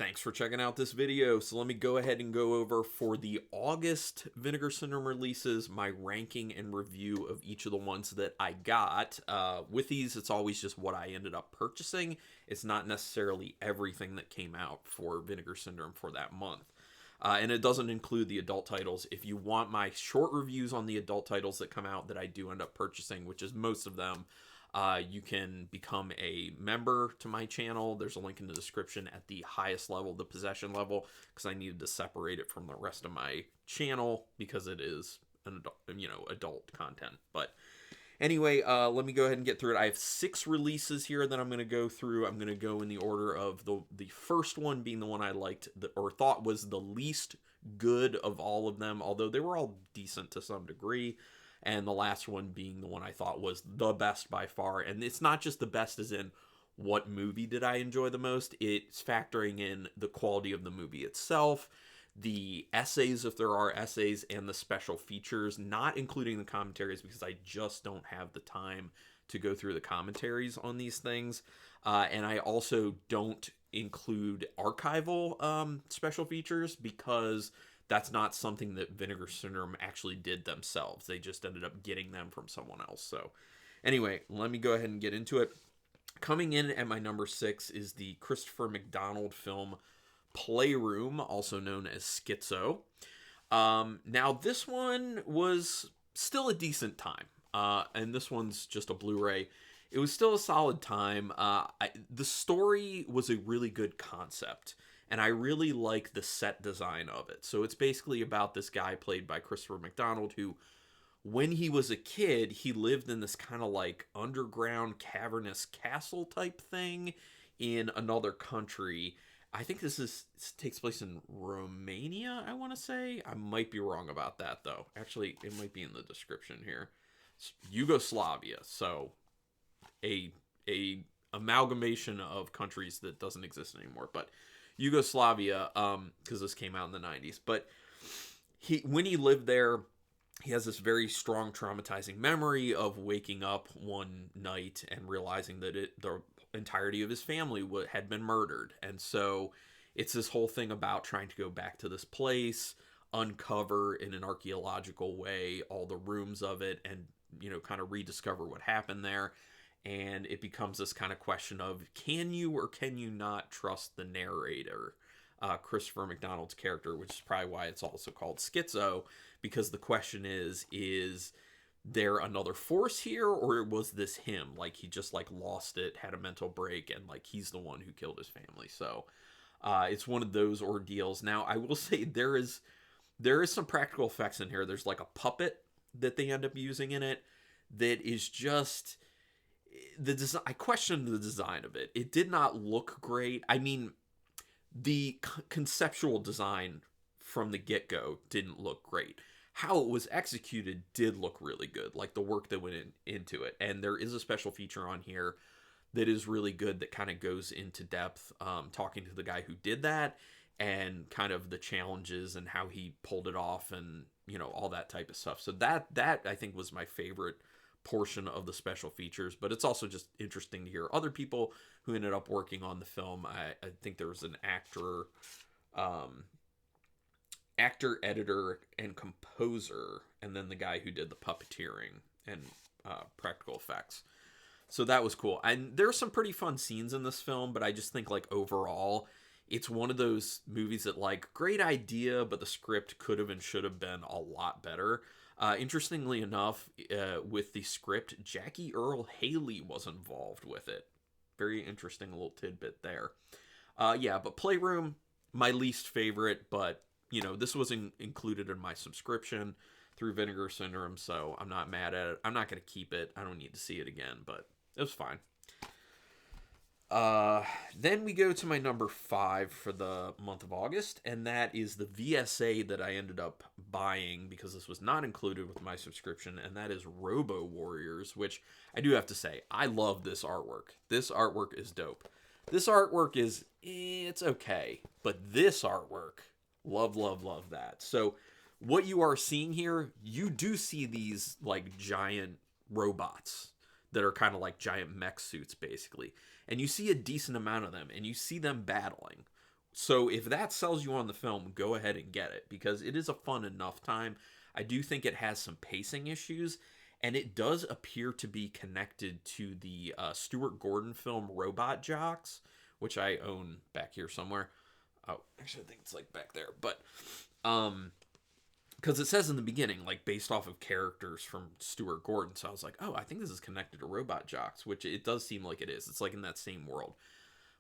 Thanks for checking out this video. So let me go ahead and go over for the August Vinegar Syndrome releases, my ranking and review of each of the ones that I got. With these, it's always just what I ended up purchasing. It's not necessarily everything that came out for Vinegar Syndrome for that month. And it doesn't include the adult titles. If you want my short reviews on the adult titles that come out that I do end up purchasing, which is most of them, you can become a member to my channel. There's a link in the description at the highest level, the possession level, because I needed to separate it from the rest of my channel because it is an adult content. But anyway, let me go ahead and get through it. I have 6 releases here that I'm going to go through. I'm going to go in the order of the first one being the one I liked or thought was the least good of all of them, although they were all decent to some degree. And the last one being the one I thought was the best by far. And it's not just the best as in what movie did I enjoy the most. It's factoring in the quality of the movie itself, the essays, if there are essays, and the special features, not including the commentaries because I just don't have the time to go through the commentaries on these things. And I also don't include archival special features because that's not something that Vinegar Syndrome actually did themselves. They just ended up getting them from someone else. So anyway, let me go ahead and get into it. Coming in at my number 6 is the Christopher McDonald film Playroom, also known as Schizo. Now, this one was still a decent time. And this one's just a Blu-ray. It was still a solid time. The story was a really good concept. And I really like the set design of it. So it's basically about this guy played by Christopher McDonald who, when he was a kid, he lived in this kind of like underground cavernous castle type thing in another country. I think this takes place in Romania, I want to say. I might be wrong about that, though. Actually, it might be in the description here. It's Yugoslavia, so a amalgamation of countries that doesn't exist anymore. But Yugoslavia, because this came out in the 90s. But when he lived there, he has this very strong traumatizing memory of waking up one night and realizing that the entirety of his family had been murdered. And so it's this whole thing about trying to go back to this place, uncover in an archaeological way all the rooms of it, and kind of rediscover what happened there. And it becomes this kind of question of, can you or can you not trust the narrator, Christopher McDonald's character, which is probably why it's also called Schizo, because the question is there another force here, or was this him? Like, he just lost it, had a mental break, and he's the one who killed his family. So it's one of those ordeals. Now, I will say there is some practical effects in here. There's a puppet that they end up using in it that is just... I questioned the design of it. It did not look great. I mean, the conceptual design from the get-go didn't look great. How it was executed did look really good, like the work that went into it. And there is a special feature on here that is really good that kind of goes into depth, talking to the guy who did that and kind of the challenges and how he pulled it off and, all that type of stuff. So that I think was my favorite portion of the special features, but it's also just interesting to hear other people who ended up working on the film. I think there was an actor, editor, and composer, and then the guy who did the puppeteering and practical effects. So that was cool. And there's some pretty fun scenes in this film, but I just think overall, it's one of those movies that great idea, but the script could have and should have been a lot better. Interestingly enough, with the script, Jackie Earle Haley was involved with it. Very interesting little tidbit there. But Playroom, my least favorite, but, this was included in my subscription through Vinegar Syndrome, so I'm not mad at it. I'm not going to keep it. I don't need to see it again, but it was fine. Then we go to my number 5 for the month of August, and that is the VSA that I ended up buying because this was not included with my subscription, and that is Robo Warriors, which I do have to say, I love this artwork. This artwork is dope. This artwork is, it's okay, but this artwork, love, love, love that. So what you are seeing here, you do see these giant robots that are kind of like giant mech suits, basically. And you see a decent amount of them, and you see them battling. So if that sells you on the film, go ahead and get it because it is a fun enough time. I do think it has some pacing issues, and it does appear to be connected to the Stuart Gordon film Robot Jocks, which I own back here somewhere. Oh, actually, I think it's like back there, but um, because it says in the beginning, like based off of characters from Stuart Gordon. So I was like, oh, I think this is connected to Robot Jocks, which it does seem like it is. It's like in that same world.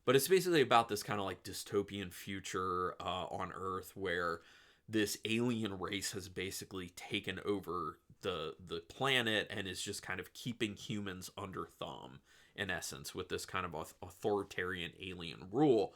But it's basically about this kind of like dystopian future on Earth where this alien race has basically taken over the planet and is just kind of keeping humans under thumb in essence with this kind of authoritarian alien rule.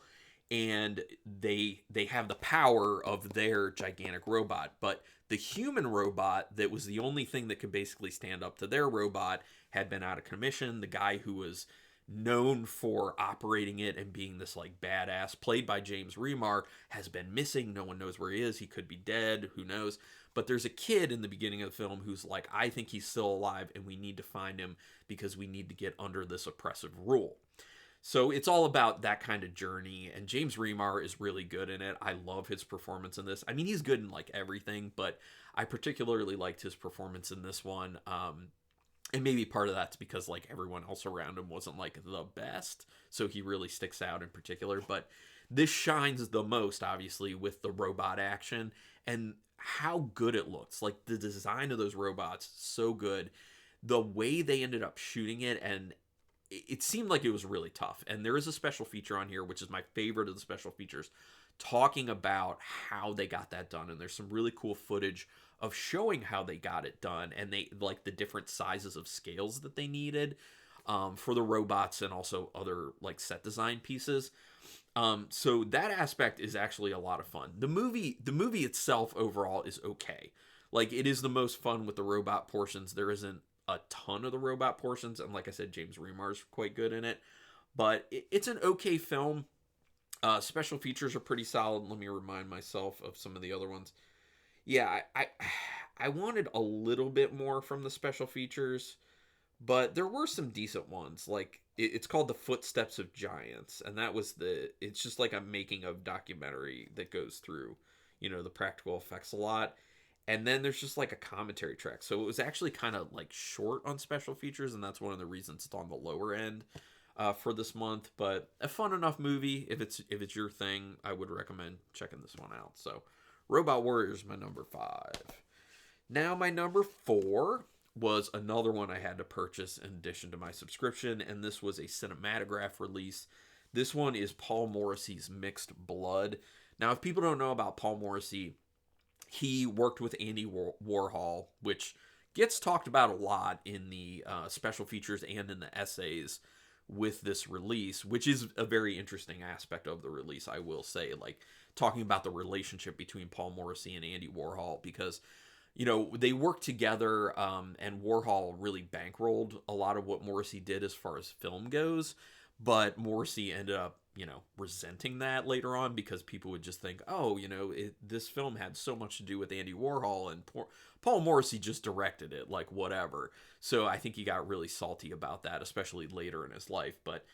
And they have the power of their gigantic robot, but the human robot that was the only thing that could basically stand up to their robot had been out of commission. The guy who was known for operating it and being this like badass, played by James Remar, has been missing. No one knows where he is. He could be dead. Who knows? But there's a kid in the beginning of the film who's like, I think he's still alive and we need to find him because we need to get under this oppressive rule. So it's all about that kind of journey, and James Remar is really good in it. I love his performance in this. I mean, he's good in like everything, but I particularly liked his performance in this one. And maybe part of that's because like everyone else around him wasn't like the best, so he really sticks out in particular. But this shines the most, obviously, with the robot action and how good it looks. Like the design of those robots, so good. The way they ended up shooting it, and it seemed like it was really tough. And there is a special feature on here, which is my favorite of the special features, talking about how they got that done. And there's some really cool footage of showing how they got it done and they like the different sizes of scales that they needed for the robots and also other like set design pieces. So that aspect is actually a lot of fun. The movie itself overall is okay. Like it is the most fun with the robot portions. There isn't a ton of the robot portions, and like I said, James Remar's quite good in it. But it's an okay film. Special features are pretty solid. Let me remind myself of some of the other ones. Yeah, I wanted a little bit more from the special features, but there were some decent ones. Like it's called The Footsteps of Giants, and that was it's just like a making of documentary that goes through, the practical effects a lot. And then there's just like a commentary track. So it was actually kind of like short on special features, and that's one of the reasons it's on the lower end for this month. But a fun enough movie. If it's your thing, I would recommend checking this one out. So Robot Warriors, my number 5. Now my number 4 was another one I had to purchase in addition to my subscription, and this was a cinematograph release. This one is Paul Morrissey's Mixed Blood. Now, if people don't know about Paul Morrissey, he worked with Andy Warhol, which gets talked about a lot in the special features and in the essays with this release, which is a very interesting aspect of the release, I will say. Like, talking about the relationship between Paul Morrissey and Andy Warhol, because, they worked together, and Warhol really bankrolled a lot of what Morrissey did as far as film goes. But Morrissey ended up, resenting that later on because people would just think, oh, this film had so much to do with Andy Warhol and Paul Morrissey just directed it, like whatever. So I think he got really salty about that, especially later in his life. But,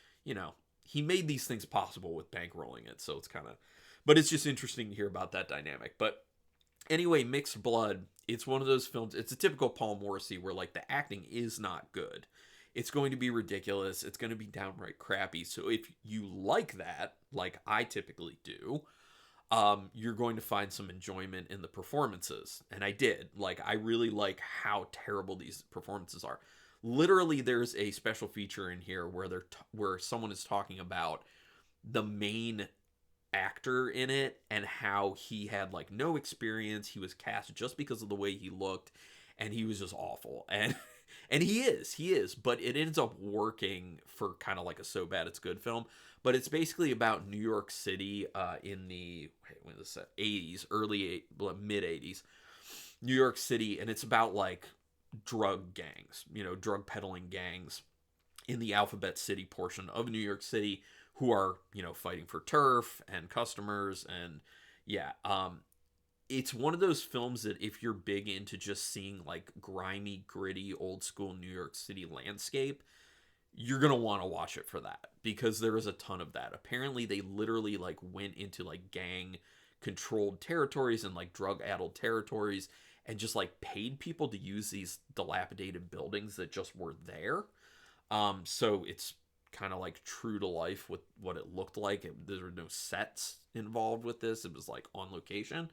he made these things possible with bankrolling it. So it's but it's just interesting to hear about that dynamic. But anyway, Mixed Blood, it's one of those films, it's a typical Paul Morrissey where like the acting is not good. It's going to be ridiculous. It's going to be downright crappy. So if you like that, like I typically do, you're going to find some enjoyment in the performances. And I did. Like, I really like how terrible these performances are. Literally, there's a special feature in here where where someone is talking about the main actor in it and how he had like no experience. He was cast just because of the way he looked, and he was just awful. And he is, but it ends up working for kind of like a so bad it's good film. But it's basically about New York City in the when was this, 80s, mid 80s, New York City, and it's about like drug gangs, drug peddling gangs in the Alphabet City portion of New York City who are, fighting for turf and customers. And yeah, it's one of those films that if you're big into just seeing like grimy, gritty, old school New York City landscape, you're gonna want to watch it for that, because there is a ton of that. Apparently they literally like went into like gang controlled territories and like drug addled territories and just like paid people to use these dilapidated buildings that just were there. So it's kind of like true to life with what it looked like. There were no sets involved with this. It was like on location.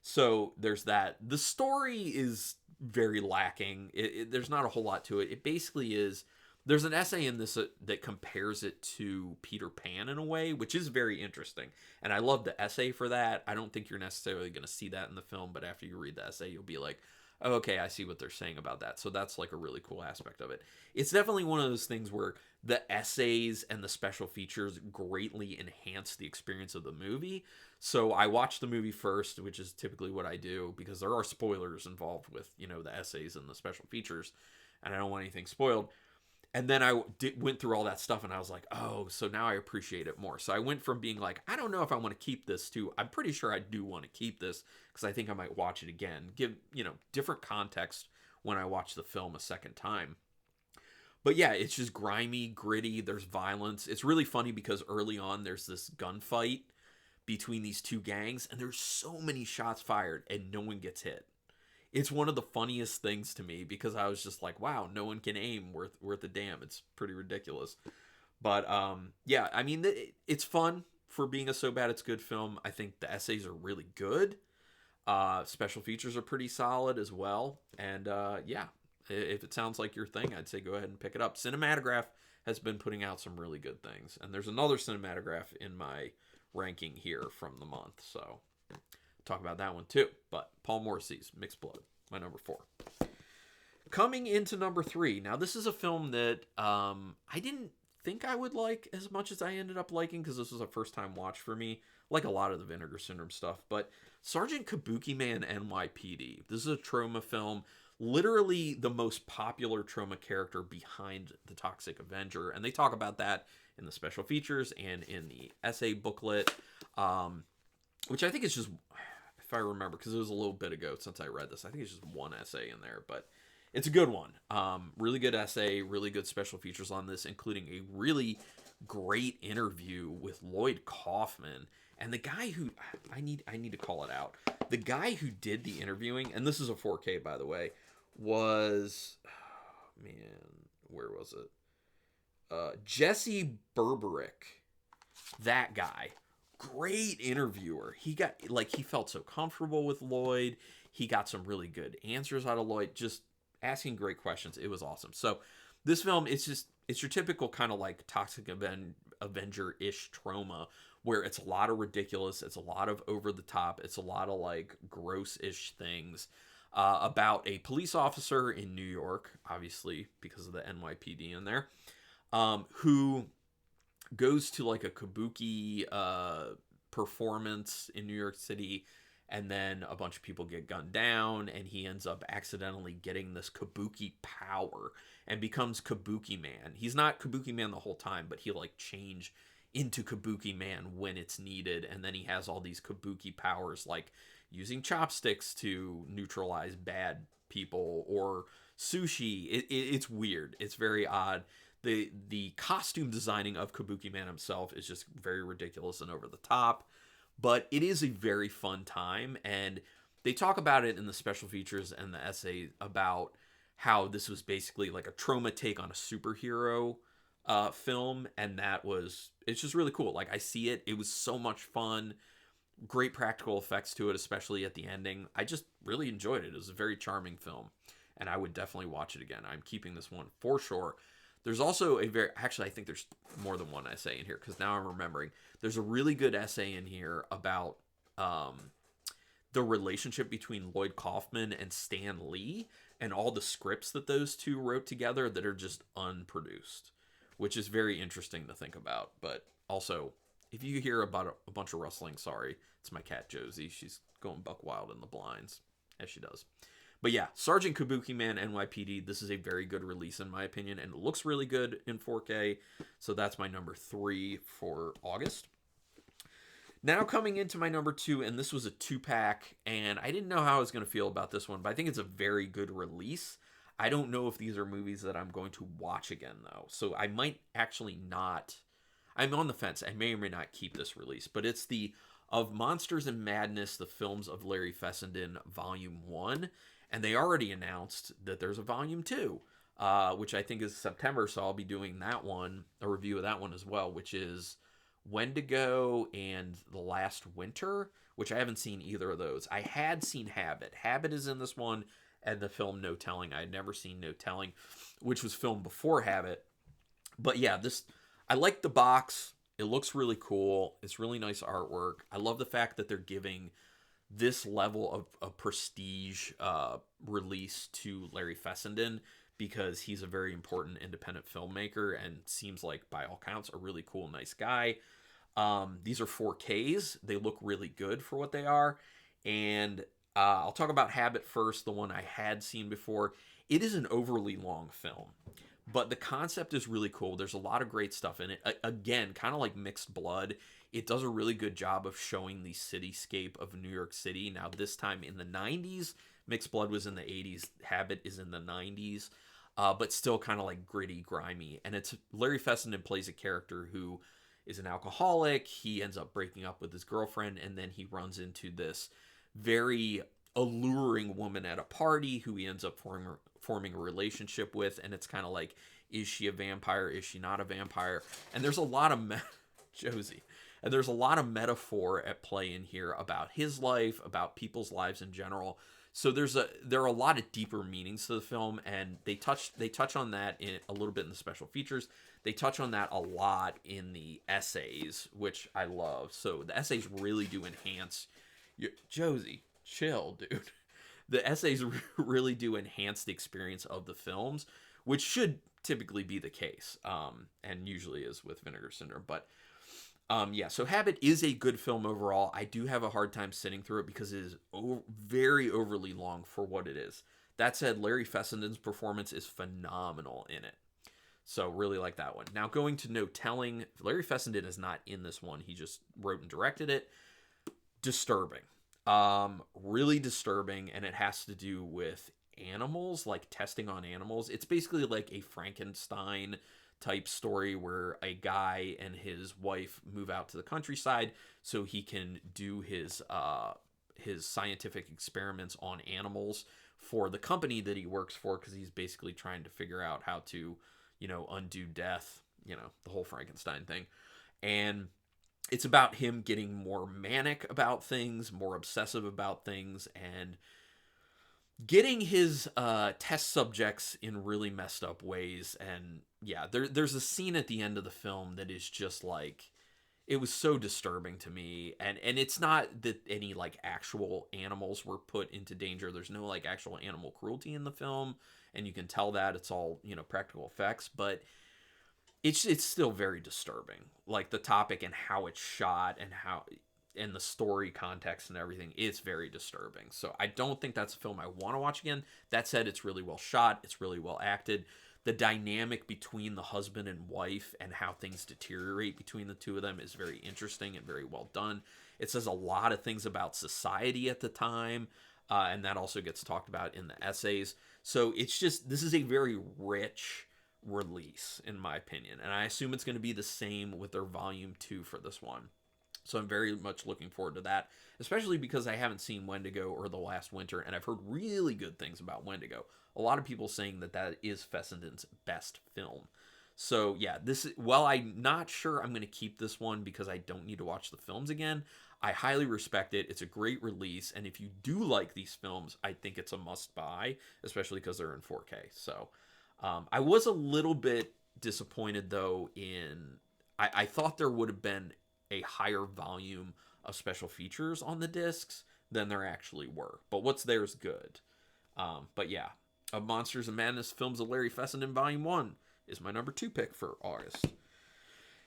So there's that. The story is very lacking. There's not a whole lot to it. It basically is. There's an essay in this that compares it to Peter Pan in a way, which is very interesting. And I love the essay for that. I don't think you're necessarily going to see that in the film, but after you read the essay, you'll be like, oh, okay, I see what they're saying about that. So that's like a really cool aspect of it. It's definitely one of those things where the essays and the special features greatly enhance the experience of the movie. So I watched the movie first, which is typically what I do, because there are spoilers involved with, the essays and the special features, and I don't want anything spoiled. And then I went through all that stuff, and I was like, oh, so now I appreciate it more. So I went from being like, I don't know if I want to keep this, to I'm pretty sure I do want to keep this, because I think I might watch it again. Give, different context when I watch the film a second time. But yeah, it's just grimy, gritty. There's violence. It's really funny because early on there's this gunfight between these two gangs, and there's so many shots fired, and no one gets hit. It's one of the funniest things to me, because I was just like, wow, no one can aim worth a damn. It's pretty ridiculous. But yeah, I mean, it's fun for being a So Bad It's Good film. I think the essays are really good. Special features are pretty solid as well. And yeah, if it sounds like your thing, I'd say go ahead and pick it up. Cinematograph has been putting out some really good things. And there's another Cinematograph in my ranking here from the month. So talk about that one too. But Paul Morrissey's Mixed Blood, my number 4. Coming into number 3. Now this is a film that I didn't think I would like as much as I ended up liking, because this was a first time watch for me, like a lot of the Vinegar Syndrome stuff. But Sergeant Kabuki Man NYPD. This is a trauma film, literally the most popular trauma character behind the Toxic Avenger, and they talk about that in the special features and in the essay booklet, which I think is just, if I remember, because it was a little bit ago since I read this, I think it's just one essay in there, but it's a good one. Really good essay, really good special features on this, including a really great interview with Lloyd Kaufman. And the guy who, I need to call it out, the guy who did the interviewing, and this is a 4K, by the way, was, oh man, where was it? Jesse Berberick. That guy. Great interviewer. He felt so comfortable with Lloyd. He got some really good answers out of Lloyd, just asking great questions. It was awesome. So this film, it's your typical kind of like Toxic Avenger-ish trauma, where it's a lot of ridiculous, it's a lot of over the top, it's a lot of like gross-ish things about a police officer in New York, obviously because of the NYPD in there, who goes to like a kabuki performance in New York City, and then a bunch of people get gunned down, and he ends up accidentally getting this kabuki power and becomes Kabuki Man. He's not Kabuki Man the whole time, but he'll like change into Kabuki Man when it's needed, and then he has all these kabuki powers, like using chopsticks to neutralize bad people, or sushi. It's weird. It's very odd. The costume designing of Kabuki Man himself is just very ridiculous and over the top, but it is a very fun time, and they talk about it in the special features and the essay about how this was basically like a trauma take on a superhero film, and it's just really cool. Like, I see it. It was so much fun. Great practical effects to it, especially at the ending. I just really enjoyed it. It was a very charming film, and I would definitely watch it again. I'm keeping this one for sure. There's also actually, I think there's more than one essay in here, because now I'm remembering. There's a really good essay in here about the relationship between Lloyd Kaufman and Stan Lee, and all the scripts that those two wrote together that are just unproduced, which is very interesting to think about. But also, if you hear about a bunch of rustling, sorry, it's my cat Josie. She's going buck wild in the blinds, as she does. But yeah, Sergeant Kabuki Man NYPD, this is a very good release in my opinion, and it looks really good in 4K, so that's my number 3 for August. Now coming into my number 2, and this was a 2-pack, and I didn't know how I was going to feel about this one, but I think it's a very good release. I don't know if these are movies that I'm going to watch again, though. So I might actually not. I'm on the fence. I may or may not keep this release, but it's the Of Monsters and Madness, the Films of Larry Fessenden, Volume 1. And they already announced that there's a Volume 2, which I think is September, so I'll be doing that one, a review of that one as well, which is Wendigo and The Last Winter, which I haven't seen either of those. I had seen Habit. Habit is in this one, and the film No Telling. I had never seen No Telling, which was filmed before Habit. But yeah, this I like the box. It looks really cool. It's really nice artwork. I love the fact that they're giving this level of prestige release to Larry Fessenden, because he's a very important independent filmmaker and seems like, by all counts, a really cool, nice guy. These are 4Ks. They look really good for what they are. And I'll talk about Habit first, the one I had seen before. It is an overly long film, but the concept is really cool. There's a lot of great stuff in it. Again, kind of like Mixed Blood, it does a really good job of showing the cityscape of New York City. Now, this time in the 90s, Mixed Blood was in the 80s, Habit is in the 90s, but still kind of like gritty, grimy. And it's Larry Fessenden plays a character who is an alcoholic. He ends up breaking up with his girlfriend, and then he runs into this very alluring woman at a party who he ends up forming a relationship with. And it's kind of like, is she a vampire? Is she not a vampire? And there's a lot of Josie. And there's a lot of metaphor at play in here about his life, about people's lives in general. So there are a lot of deeper meanings to the film, and they touch on that in a little bit in the special features. They touch on that a lot in the essays, which I love. So the essays really do enhance Josie, chill, dude. The essays really do enhance the experience of the films, which should typically be the case, and usually is with Vinegar Syndrome. But yeah, so Habit is a good film overall. I do have a hard time sitting through it because it is very overly long for what it is. That said, Larry Fessenden's performance is phenomenal in it. So really like that one. Now going to No Telling, Larry Fessenden is not in this one. He just wrote and directed it. Disturbing. Really disturbing, and it has to do with animals, like testing on animals. It's basically like a Frankenstein type story where a guy and his wife move out to the countryside so he can do his scientific experiments on animals for the company that he works for, because he's basically trying to figure out how to, undo death, the whole Frankenstein thing. And it's about him getting more manic about things, more obsessive about things, and getting his test subjects in really messed up ways. And yeah, there's a scene at the end of the film that is just like, it was so disturbing to me. And it's not that any like actual animals were put into danger. There's no like actual animal cruelty in the film, and you can tell that it's all, practical effects, but it's still very disturbing. Like the topic and how it's shot and the story context and everything is very disturbing. So I don't think that's a film I want to watch again. That said, it's really well shot. It's really well acted. The dynamic between the husband and wife and how things deteriorate between the two of them is very interesting and very well done. It says a lot of things about society at the time, and that also gets talked about in the essays. So this is a very rich release, in my opinion. And I assume it's going to be the same with their volume 2 for this one. So I'm very much looking forward to that, especially because I haven't seen Wendigo or The Last Winter, and I've heard really good things about Wendigo. A lot of people saying that is Fessenden's best film. So yeah, while I'm not sure I'm going to keep this one because I don't need to watch the films again, I highly respect it. It's a great release, and if you do like these films, I think it's a must-buy, especially because they're in 4K. So I was a little bit disappointed, though, I thought there would have been a higher volume of special features on the discs than there actually were. But what's there is good. But yeah, Of Monsters and Madness, Films of Larry Fessenden, Volume 1 is my number 2 pick for August.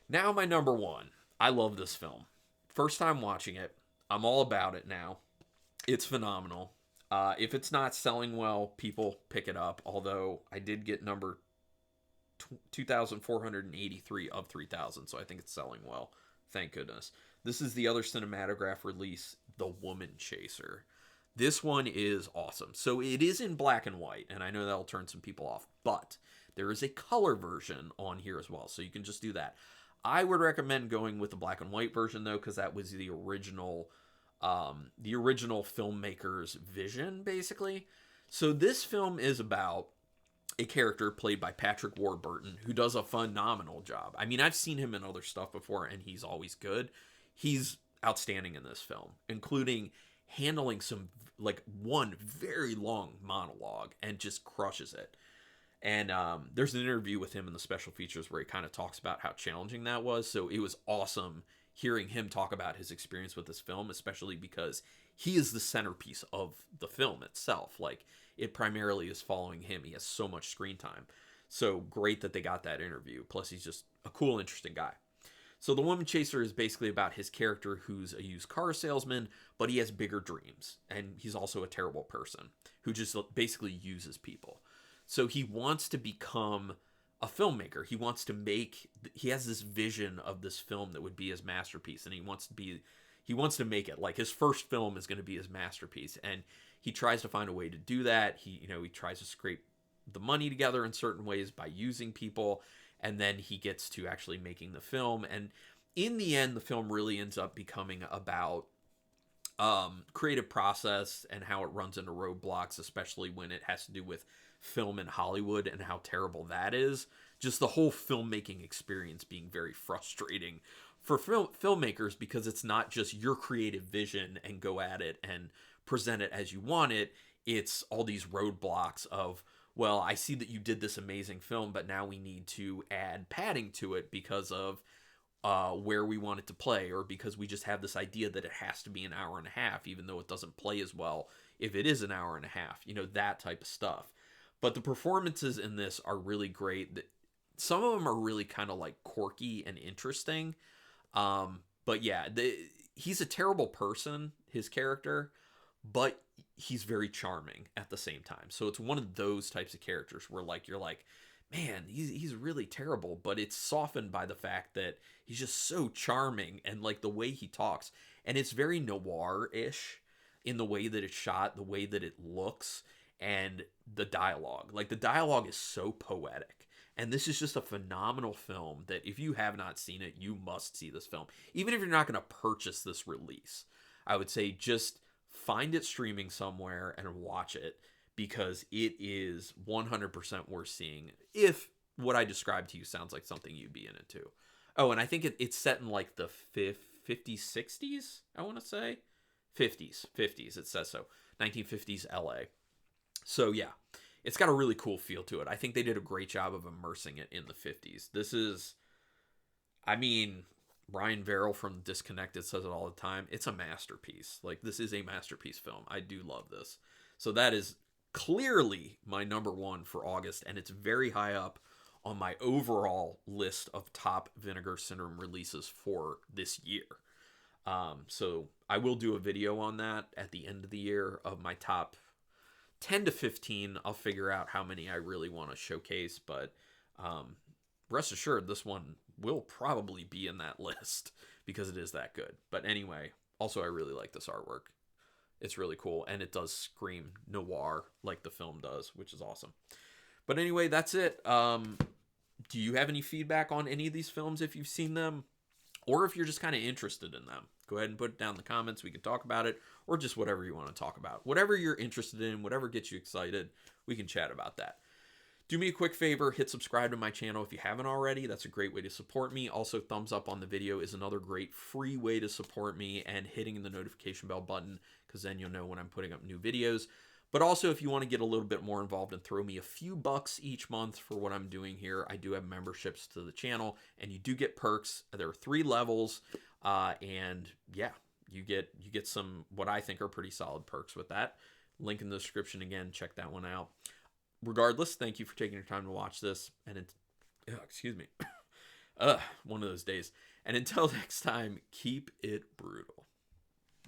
Now my number 1. I love this film. First time watching it. I'm all about it now. It's phenomenal. If it's not selling well, people pick it up. Although I did get number 2,483 of 3,000, so I think it's selling well. Thank goodness. This is the other cinematograph release, The Woman Chaser. This one is awesome. So it is in black and white, and I know that'll turn some people off, but there is a color version on here as well, so you can just do that. I would recommend going with the black and white version though, because that was the original filmmaker's vision, basically. So this film is about a character played by Patrick Warburton, who does a phenomenal job. I mean, I've seen him in other stuff before, and he's always good. He's outstanding in this film, including handling some, like, one very long monologue and just crushes it. And there's an interview with him in the special features where he kind of talks about how challenging that was. So it was awesome hearing him talk about his experience with this film, especially because he is the centerpiece of the film itself. Like, it primarily is following him. He has so much screen time. So great that they got that interview. Plus, he's just a cool, interesting guy. So The Woman Chaser is basically about his character, who's a used car salesman, but he has bigger dreams. And he's also a terrible person who just basically uses people. So he wants to become a filmmaker. He has this vision of this film that would be his masterpiece, and he wants to make it. Like, his first film is going to be his masterpiece, and he tries to find a way to do that. He tries to scrape the money together in certain ways by using people, and then he gets to actually making the film. And in the end, the film really ends up becoming about creative process and how it runs into roadblocks, especially when it has to do with film in Hollywood and how terrible that is. Just the whole filmmaking experience being very frustrating for filmmakers, because it's not just your creative vision and go at it and present it as you want it. It's all these roadblocks of, well, I see that you did this amazing film, but now we need to add padding to it because of where we want it to play, or because we just have this idea that it has to be an hour and a half, even though it doesn't play as well if it is an hour and a half, that type of stuff. But the performances in this are really great. Some of them are really kind of like quirky and interesting. But yeah, he's a terrible person, his character, but he's very charming at the same time. So it's one of those types of characters where, like, you're like, man, he's really terrible, but it's softened by the fact that he's just so charming, and like the way he talks, and it's very noir-ish in the way that it's shot, the way that it looks, and the dialogue. Like, the dialogue is so poetic. And this is just a phenomenal film that if you have not seen it, you must see this film. Even if you're not going to purchase this release, I would say just find it streaming somewhere and watch it, because it is 100% worth seeing if what I described to you sounds like something you'd be in it too. Oh, and I think it's set in like the 50s, 60s, I want to say. 50s, it says so. 1950s LA. So yeah, it's got a really cool feel to it. I think they did a great job of immersing it in the 50s. This is, I mean, Brian Verrill from Disconnected says it all the time. It's a masterpiece. Like, this is a masterpiece film. I do love this. So that is clearly my number one for August, and it's very high up on my overall list of top Vinegar Syndrome releases for this year. So I will do a video on that at the end of the year of my top 10 to 15. I'll figure out how many I really want to showcase, but rest assured, this one will probably be in that list because it is that good. But anyway, also I really like this artwork. It's really cool, and it does scream noir like the film does, which is awesome. But anyway, that's it. Do you have any feedback on any of these films if you've seen them? Or if you're just kind of interested in them, go ahead and put it down in the comments. We can talk about it, or just whatever you want to talk about. Whatever you're interested in, whatever gets you excited, we can chat about that. Do me a quick favor, hit subscribe to my channel if you haven't already. That's a great way to support me. Also, thumbs up on the video is another great free way to support me, and hitting the notification bell button, because then you'll know when I'm putting up new videos. But also, if you want to get a little bit more involved and throw me a few bucks each month for what I'm doing here, I do have memberships to the channel, and you do get perks. There are 3 levels, and yeah, you get some what I think are pretty solid perks with that. Link in the description again. Check that one out. Regardless, thank you for taking your time to watch this, and excuse me, one of those days. And until next time, keep it brutal.